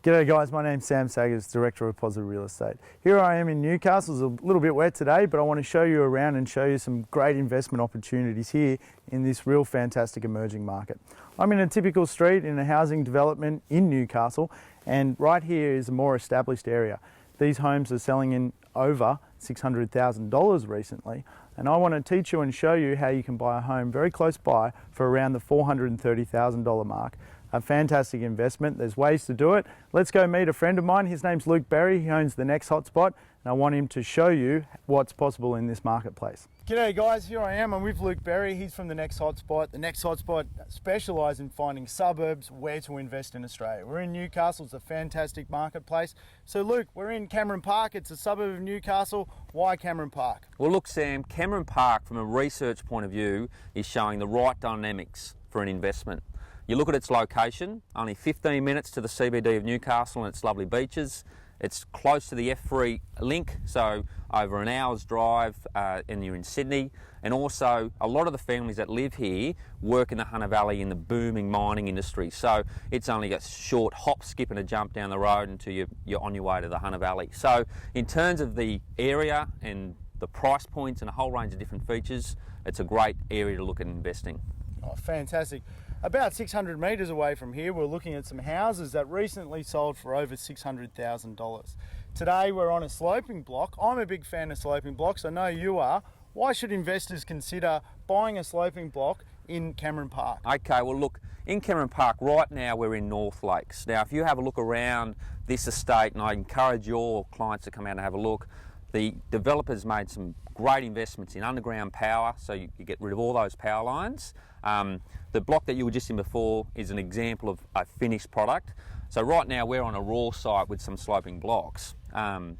G'day guys, my name's Sam Saggers, Director of Positive Real Estate. Here I am in Newcastle. It's a little bit wet today, but I want to show you around and show you some great investment opportunities here in this real fantastic emerging market. I'm in a typical street in a housing development in Newcastle, and right here is a more established area. These homes are selling in over $600,000 recently, and I want to teach you and show you how you can buy a home very close by for around the $430,000 mark. A fantastic investment. There's ways to do it. Let's go meet a friend of mine. His name's Luke Berry. He owns the Next HOTSPOT, and I want him to show you what's possible in this marketplace. G'day guys, here I am. I'm with Luke Berry. He's from the Next HOTSPOT. The Next HOTSPOT specialise in finding suburbs where to invest in Australia. We're in Newcastle. It's a fantastic marketplace. So Luke, we're in Cameron Park. It's a suburb of Newcastle. Why Cameron Park? Well look Sam, Cameron Park from a research point of view is showing the right dynamics for an investment. You look at its location, only 15 minutes to the CBD of Newcastle and its lovely beaches. It's close to the F3 link, so over an hour's drive and you're in Sydney. And also a lot of the families that live here work in the Hunter Valley in the booming mining industry. So it's only a short hop, skip and a jump down the road until you're on your way to the Hunter Valley. So in terms of the area and the price points and a whole range of different features, it's a great area to look at investing. Oh, fantastic. About 600 metres away from here, we're looking at some houses that recently sold for over $600,000. Today we're on a sloping block. I'm a big fan of sloping blocks, I know you are. Why should investors consider buying a sloping block in Cameron Park? Okay, well look, in Cameron Park right now we're in North Lakes. Now if you have a look around this estate, and I encourage your clients to come out and have a look, the developers made some great investments in underground power, so you get rid of all those power lines. The block that you were just in before is an example of a finished product. So right now we're on a raw site with some sloping blocks.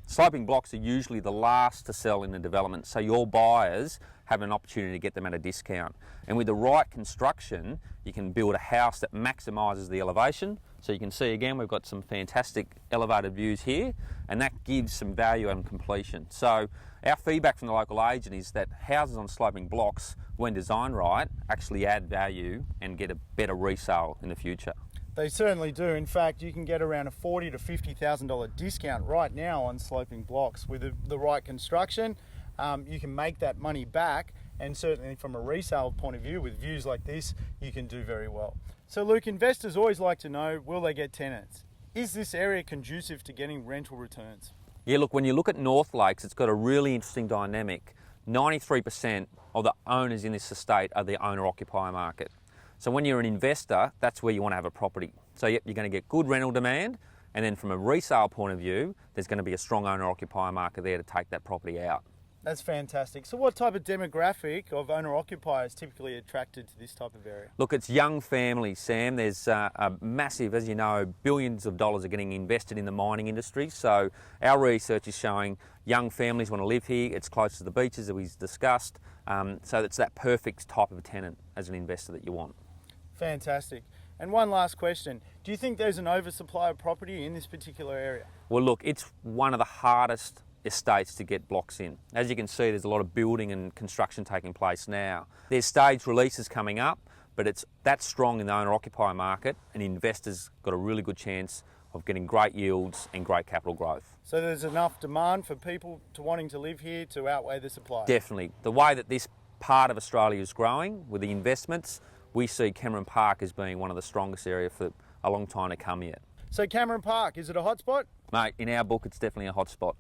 Sloping blocks are usually the last to sell in the development, so your buyers have an opportunity to get them at a discount. And with the right construction, you can build a house that maximises the elevation. So you can see again, we've got some fantastic elevated views here, and that gives some value on completion. So our feedback from the local agent is that houses on sloping blocks, when designed right, actually add value and get a better resale in the future. They certainly do. In fact, you can get around a $40,000 to $50,000 discount right now on sloping blocks. With the right construction, you can make that money back, and certainly from a resale point of view, with views like this, you can do very well. So Luke, investors always like to know, will they get tenants? Is this area conducive to getting rental returns? Yeah, look, when you look at North Lakes, it's got a really interesting dynamic. 93% of the owners in this estate are the owner-occupier market. So when you're an investor, that's where you want to have a property. So yep, you're going to get good rental demand, and then from a resale point of view, there's going to be a strong owner-occupier market there to take that property out. That's fantastic. So what type of demographic of owner-occupiers typically attracted to this type of area? Look, it's young families, Sam. There's a massive, as you know, billions of dollars are getting invested in the mining industry. So our research is showing young families want to live here. It's close to the beaches that we've discussed. So it's that perfect type of tenant as an investor that you want. Fantastic. And one last question. Do you think there's an oversupply of property in this particular area? Well, look, it's one of the hardest estates to get blocks in. As you can see, there's a lot of building and construction taking place now. There's staged releases coming up, but it's that strong in the owner-occupier market, and investors got a really good chance of getting great yields and great capital growth. So there's enough demand for people to wanting to live here to outweigh the supply? Definitely. The way that this part of Australia is growing with the investments, we see Cameron Park as being one of the strongest areas for a long time to come yet. So Cameron Park, is it a hotspot? Mate, in our book, it's definitely a hotspot.